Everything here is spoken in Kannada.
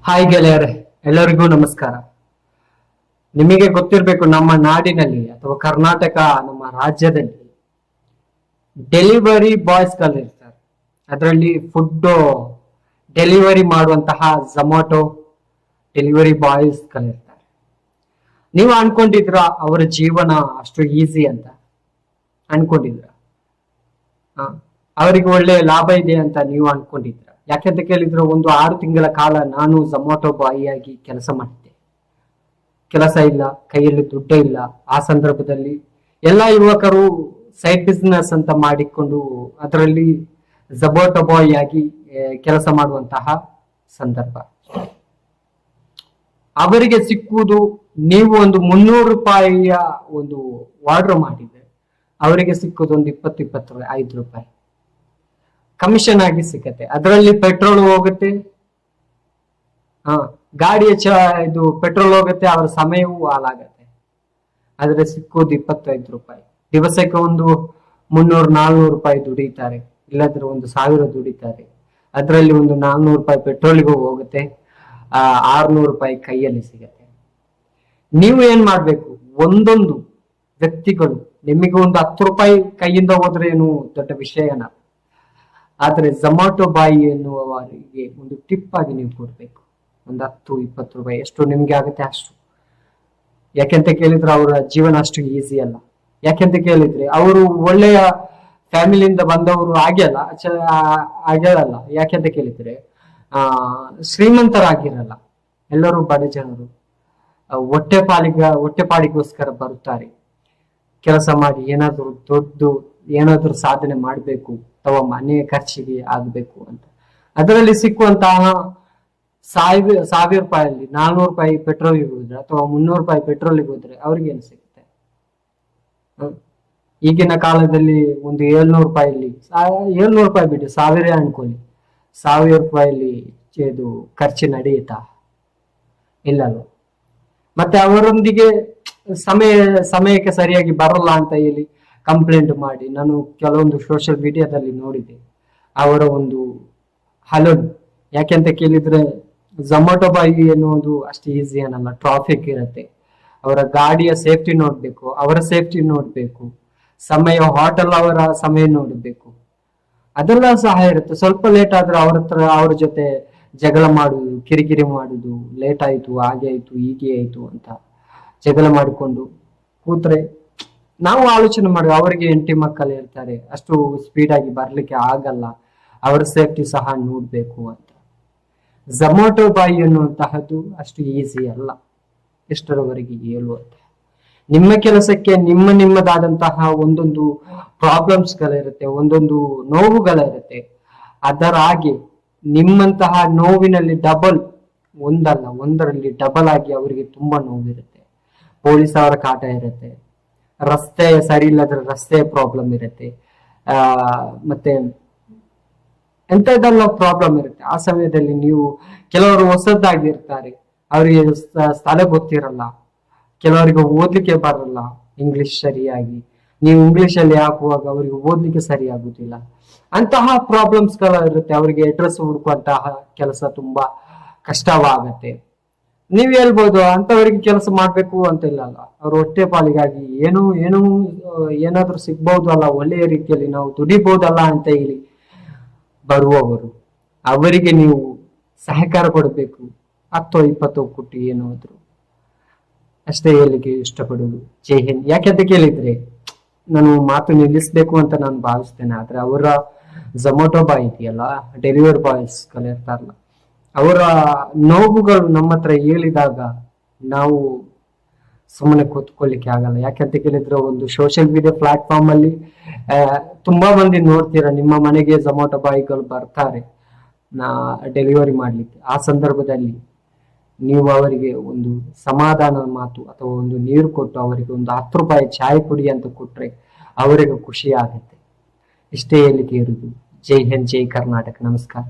ಹಾಯ್ ಗೆಳೆಯರೆ, ಎಲ್ಲರಿಗೂ ನಮಸ್ಕಾರ. ನಿಮಗೆ ಗೊತ್ತಿರಬೇಕು, ನಮ್ಮ ನಾಡಿನಲ್ಲಿ ಅಥವಾ ಕರ್ನಾಟಕ ನಮ್ಮ ರಾಜ್ಯದಲ್ಲಿ ಡೆಲಿವರಿ ಬಾಯ್ಸ್ ಗಳಿರ್ತಾರೆ. ಅದರಲ್ಲಿ ಫುಡ್ ಡೆಲಿವರಿ ಮಾಡುವಂತಹ ಝೊಮ್ಯಾಟೊ ಡೆಲಿವರಿ ಬಾಯ್ಸ್ ಗಳಿರ್ತಾರೆ. ನೀವು ಅನ್ಕೊಂಡಿದ್ರ ಅವರ ಜೀವನ ಅಷ್ಟು ಈಸಿ ಅಂತ ಅನ್ಕೊಂಡಿದ್ರ? ಅವರಿಗೆ ಒಳ್ಳೆ ಲಾಭ ಇದೆ ಅಂತ ನೀವು ಅನ್ಕೊಂಡಿದ್ರ? ಯಾಕೆಂತ ಕೇಳಿದ್ರೆ, ಒಂದು 6 ತಿಂಗಳ ಕಾಲ ನಾನು ಝೊಮ್ಯಾಟೊ ಬಾಯಿ ಆಗಿ ಕೆಲಸ ಮಾಡಿದ್ದೆ. ಕೆಲಸ ಇಲ್ಲ, ಕೈಯಲ್ಲಿ ದುಡ್ಡೇ ಇಲ್ಲ. ಆ ಸಂದರ್ಭದಲ್ಲಿ ಎಲ್ಲ ಯುವಕರು ಸೈಡ್ ಬಿಸ್ನೆಸ್ ಅಂತ ಮಾಡಿಕೊಂಡು ಅದರಲ್ಲಿ ಝೊಮ್ಯಾಟೊ ಬಾಯ್ ಆಗಿ ಕೆಲಸ ಮಾಡುವಂತಹ ಸಂದರ್ಭ. ಅವರಿಗೆ ಸಿಕ್ಕುವುದು, ನೀವು ಒಂದು 300 ರೂಪಾಯಿಯ ಒಂದು ಆರ್ಡರ್ ಮಾಡಿದ್ರೆ ಅವರಿಗೆ ಸಿಕ್ಕುವುದು ಒಂದು 25 ರೂಪಾಯಿ ಕಮಿಷನ್ ಆಗಿ ಸಿಕ್ಕತ್ತೆ. ಅದರಲ್ಲಿ ಪೆಟ್ರೋಲ್ ಹೋಗುತ್ತೆ, ಗಾಡಿಯ ಇದು ಪೆಟ್ರೋಲ್ ಹೋಗುತ್ತೆ, ಅವರ ಸಮಯವೂ ಹಾಳಾಗತ್ತೆ. ಆದ್ರೆ ಸಿಕ್ಕೋದು 25 ರೂಪಾಯಿ. ದಿವಸಕ್ಕೆ ಒಂದು 300-400 ರೂಪಾಯಿ ದುಡಿತಾರೆ, ಇಲ್ಲಾದ್ರೆ ಒಂದು 1000 ದುಡಿತಾರೆ. ಅದರಲ್ಲಿ ಒಂದು 400 ರೂಪಾಯಿ ಪೆಟ್ರೋಲಿಗೂ ಹೋಗುತ್ತೆ, 600 ರೂಪಾಯಿ ಕೈಯಲ್ಲಿ ಸಿಗತ್ತೆ. ನೀವು ಏನ್ ಮಾಡ್ಬೇಕು? ಒಂದೊಂದು ವ್ಯಕ್ತಿಗಳು, ನಿಮಗೆ ಒಂದು 10 ರೂಪಾಯಿ ಕೈಯಿಂದ ಹೋದ್ರೆ ಏನು ದೊಡ್ಡ ವಿಷಯನ. ಆದ್ರೆ ಝೊಮ್ಯಾಟೊ ಬಾಯಿ ಎನ್ನುವವರಿಗೆ ಒಂದು ಟಿಪ್ ಆಗಿ ನೀವು ಕೊಡ್ಬೇಕು. ಒಂದು 10-20 ರೂಪಾಯಿ, ಎಷ್ಟು ನಿಮ್ಗೆ ಆಗುತ್ತೆ ಅಷ್ಟು. ಯಾಕೆಂತ ಕೇಳಿದ್ರೆ ಅವರ ಜೀವನ ಅಷ್ಟು ಈಸಿ ಅಲ್ಲ. ಯಾಕೆಂತ ಕೇಳಿದ್ರೆ ಅವರು ಒಳ್ಳೆಯ ಫ್ಯಾಮಿಲಿಯಿಂದ ಬಂದವರು ಆಗ್ಯಾರಲ್ಲ. ಯಾಕೆಂತ ಕೇಳಿದ್ರೆ ಶ್ರೀಮಂತರಾಗಿರಲ್ಲ, ಎಲ್ಲರೂ ಬಡ ಜನರು. ಹೊಟ್ಟೆಪಾಡಿಗೋಸ್ಕರ ಬರುತ್ತಾರೆ. ಕೆಲಸ ಮಾಡಿ ಏನಾದ್ರೂ ಸಾಧನೆ ಮಾಡಬೇಕು ಅಥವಾ ಮನೆ ಖರ್ಚಿಗೆ ಆಗ್ಬೇಕು ಅಂತ. ಅದರಲ್ಲಿ ಸಿಕ್ಕುವಂತಹ 1000 ರೂಪಾಯಲ್ಲಿ 400 ರೂಪಾಯಿ ಪೆಟ್ರೋಲಿಗೆ ಹೋದ್ರೆ ಅಥವಾ 300 ರೂಪಾಯಿ ಪೆಟ್ರೋಲಿಗೆ ಹೋದ್ರೆ ಅವ್ರಿಗೆ ಏನು ಸಿಗುತ್ತೆ? ಈಗಿನ ಕಾಲದಲ್ಲಿ ಒಂದು 700 ರೂಪಾಯಿಲಿ 700 ರೂಪಾಯಿ ಬಿಟ್ಟು 1000 ಅನ್ಕೊಳ್ಳಿ, 1000 ರೂಪಾಯಿಲಿ ಇದು ಖರ್ಚು ನಡೆಯುತ್ತಾ? ಇಲ್ಲಲ್ವ? ಮತ್ತೆ ಅವರೊಂದಿಗೆ ಸಮಯಕ್ಕೆ ಸರಿಯಾಗಿ ಬರಲ್ಲ ಅಂತ ಹೇಳಿ ಕಂಪ್ಲೇಂಟ್ ಮಾಡಿ, ನಾನು ಕೆಲವೊಂದು ಸೋಷಿಯಲ್ ಮೀಡಿಯಾದಲ್ಲಿ ನೋಡಿದೆ ಅವರ ಒಂದು ಹಲವು. ಯಾಕೆಂತ ಕೇಳಿದ್ರೆ ಝೊಮ್ಯಾಟೊ ಬಾಯಿ ಎನ್ನುವುದು ಅಷ್ಟು ಈಸಿ ಏನಲ್ಲ. ಟ್ರಾಫಿಕ್ ಇರುತ್ತೆ, ಅವರ ಗಾಡಿಯ ಸೇಫ್ಟಿ ನೋಡ್ಬೇಕು, ಅವರ ಸೇಫ್ಟಿ ನೋಡ್ಬೇಕು, ಹೋಟೆಲ್ ಅವರ ಸಮಯ ನೋಡ್ಬೇಕು, ಅದೆಲ್ಲ ಸಹ ಇರುತ್ತೆ. ಸ್ವಲ್ಪ ಲೇಟ್ ಆದ್ರೆ ಅವ್ರ ಜೊತೆ ಜಗಳ ಮಾಡುದು, ಕಿರಿಕಿರಿ ಮಾಡುದು, ಲೇಟ್ ಆಯ್ತು, ಹಾಗೆ ಆಯ್ತು, ಹೀಗೆ ಆಯ್ತು ಅಂತ ಜಗಳ ಮಾಡಿಕೊಂಡು ಕೂತ್ರೆ ನಾವು ಆಲೋಚನೆ ಮಾಡಿ, ಅವರಿಗೆ 8 ಮಕ್ಕಳು ಇರ್ತಾರೆ, ಅಷ್ಟು ಸ್ಪೀಡ್ ಆಗಿ ಬರ್ಲಿಕ್ಕೆ ಆಗಲ್ಲ, ಅವರ ಸೇಫ್ಟಿ ಸಹ ನೋಡ್ಬೇಕು ಅಂತ. ಝೊಮ್ಯಾಟೊ ಬಾಯಿ ಅನ್ನುವಂತಹದ್ದು ಅಷ್ಟು ಈಸಿ ಅಲ್ಲ, ಎಷ್ಟರವರೆಗೆ ಹೇಳುವಂತ. ನಿಮ್ಮ ಕೆಲಸಕ್ಕೆ ನಿಮ್ಮದಾದಂತಹ ಒಂದೊಂದು ಪ್ರಾಬ್ಲಮ್ಸ್ ಗಳಿರುತ್ತೆ, ಒಂದೊಂದು ನೋವುಗಳಿರುತ್ತೆ. ಅದರ ಹಾಗೆ ನಿಮ್ಮಂತಹ ನೋವಿನಲ್ಲಿ ಒಂದರಲ್ಲಿ ಡಬಲ್ ಆಗಿ ಅವರಿಗೆ ತುಂಬಾ ನೋವಿರುತ್ತೆ. ಪೊಲೀಸ್ ಅವರ ಕಾಟ ಇರುತ್ತೆ, ರಸ್ತೆ ಸರಿ ಇಲ್ಲದ್ರೆ ರಸ್ತೆ ಪ್ರಾಬ್ಲಮ್ ಇರುತ್ತೆ, ಮತ್ತೆ ಎಂತದೆಲ್ಲ ಪ್ರಾಬ್ಲಮ್ ಇರುತ್ತೆ. ಆ ಸಮಯದಲ್ಲಿ ನೀವು, ಕೆಲವರು ಹೊಸದಾಗಿರ್ತಾರೆ, ಅವರಿಗೆ ಸ್ಥಳ ಗೊತ್ತಿರಲ್ಲ, ಕೆಲವರಿಗೆ ಓದ್ಲಿಕ್ಕೆ ಬರಲ್ಲ ಇಂಗ್ಲಿಷ್ ಸರಿಯಾಗಿ. ನೀವು ಇಂಗ್ಲಿಷ್ ಅಲ್ಲಿ ಹಾಕುವಾಗ ಅವರಿಗೆ ಓದ್ಲಿಕ್ಕೆ ಸರಿ ಆಗುದಿಲ್ಲ. ಅಂತಹ ಪ್ರಾಬ್ಲಮ್ಸ್ ಇರುತ್ತೆ. ಅವರಿಗೆ ಅಡ್ರೆಸ್ ಹುಡುಕುವಂತಹ ಕೆಲಸ ತುಂಬಾ ಕಷ್ಟವಾಗತ್ತೆ. ನೀವ್ ಹೇಳ್ಬೋದು ಅಂತವರಿಗೆ ಕೆಲಸ ಮಾಡ್ಬೇಕು ಅಂತ ಇಲ್ಲಲ್ಲ, ಅವ್ರ ಹೊಟ್ಟೆ ಪಾಲಿಗಾಗಿ ಏನಾದ್ರೂ ಸಿಗ್ಬಹುದು ಅಲ್ಲ, ಒಳ್ಳೆಯ ರೀತಿಯಲ್ಲಿ ನಾವು ದುಡಿಬಹುದಲ್ಲ ಅಂತ ಹೇಳಿ ಬರುವವರು, ಅವರಿಗೆ ನೀವು ಸಹಕಾರ ಕೊಡಬೇಕು. 10-20 ಕೊಟ್ಟು ಏನಾದ್ರು ಅಷ್ಟೇ ಹೇಳಿಕೆ ಇಷ್ಟಪಡುವುದು. ಜೈ ಹಿಂದ್. ಯಾಕೆಂತ ಕೇಳಿದ್ರೆ, ನಾನು ಮಾತು ನಿಲ್ಲಿಸ್ಬೇಕು ಅಂತ ನಾನು ಭಾವಿಸ್ತೇನೆ. ಆದ್ರೆ ಅವರ ಝೊಮ್ಯಾಟೊ ಬಾಯ್ ಇದೆಯಲ್ಲ, ಡೆಲಿವರಿ ಬಾಯ್ಸ್ ಇರ್ತಾರಲ್ಲ, ಅವರ ನೋವುಗಳು ನಮ್ಮ ಹತ್ರ ಹೇಳಿದಾಗ ನಾವು ಸುಮ್ಮನೆ ಕೂತ್ಕೊಳ್ಳಿಕ್ಕೆ ಆಗಲ್ಲ. ಯಾಕಂತ ಕೇಳಿದ್ರೆ, ಒಂದು ಸೋಷಿಯಲ್ ಮೀಡಿಯಾ ಪ್ಲಾಟ್ಫಾರ್ಮ್ ಅಲ್ಲಿ ತುಂಬಾ ಮಂದಿ ನೋಡ್ತೀರಾ, ನಿಮ್ಮ ಮನೆಗೆ ಝೊಮ್ಯಾಟೊ ಬಾಯ್ಗಳು ಬರ್ತಾರೆ ಡೆಲಿವರಿ ಮಾಡ್ಲಿಕ್ಕೆ. ಆ ಸಂದರ್ಭದಲ್ಲಿ ನೀವು ಅವರಿಗೆ ಒಂದು ಸಮಾಧಾನದ ಮಾತು ಅಥವಾ ಒಂದು ನೀರು ಕೊಟ್ಟು ಅವರಿಗೆ ಒಂದು 10 ರೂಪಾಯಿ ಚಾಯ್ ಕುಡಿ ಅಂತ ಕೊಟ್ರೆ ಅವರಿಗೆ ಖುಷಿ ಆಗುತ್ತೆ. ಇಷ್ಟೇ ಹೇಳಿಕೆ ಇರುವುದು. ಜೈ ಹಿಂದ್, ಜೈ ಕರ್ನಾಟಕ. ನಮಸ್ಕಾರ.